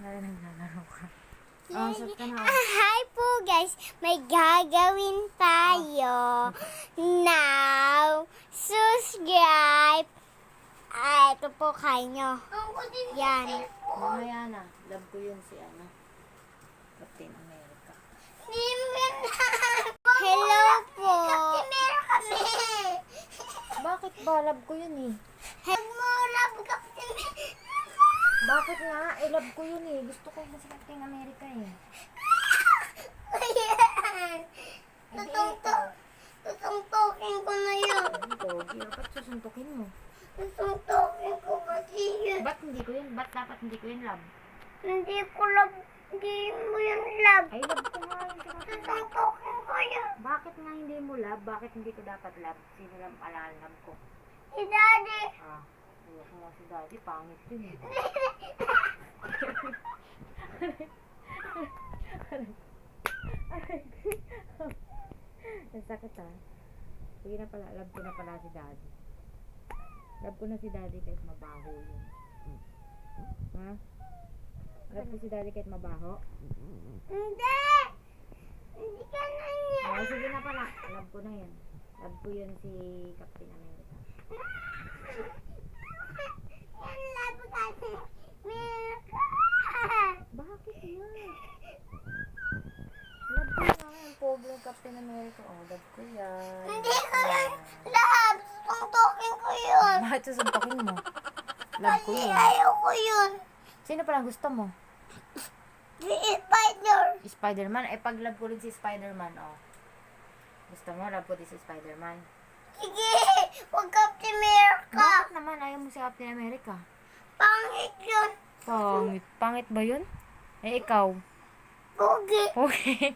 Ay, naglalaro ka. Oh, sat ka na. Hi po guys, may gagawin tayo. Now, subscribe. Ito po kayo. Yan. Mamaya na. Love ko yun si ano. Captain America. Hello po. Bakit ba? Love ko yun eh. Bakit nga? Eh, love ko yun eh. Gusto ko si Captain America eh. Tutungtukin ko na yun. Pogi. Ba't susuntukin mo? Tutungtukin ko kasi yun. Ba't hindi ko yun? Ba't dapat hindi ko yun love? Hindi ko love. Hindi mo yun love. Ay, love ko nga yun si Captain America. Tutungtukin ko yun. Bakit nga hindi mo love? Bakit hindi ko dapat love? Sino lang pala ang love ko? Si Daddy. Ah, ayoko nga si Daddy. Pangit yun eh. Ang sakit ah. Sige na pala, love ko na pala si Daddy. Love ko na si Daddy kahit mabaho yun. Ha? Love ko si Daddy kahit mabaho? Hindi. Hindi ka na niya. Oh, sige na pala. Love ko na yan. Love ko yun si Captain America. Yan love kasi. America. Bakit nga? Love ko nga yung pobre ng Captain America. Oh, love ko yan. Hindi ko yan love. Tutungtukin ko yun. Bakit susuntokin mo? Love ko Hindi yun. ayaw ko yun. Sino palang gusto mo? Si Spider. Spider-Man? Eh, pag love ko rin si Spider-Man, oh. Gusto mo, love ko din si Spider-Man. Sige. Huwag Captain America. Bakit naman ayaw mo si Captain America? Pangit yun. Pangit. Pangit ba yun? Eh, ikaw? Pogi. Okay.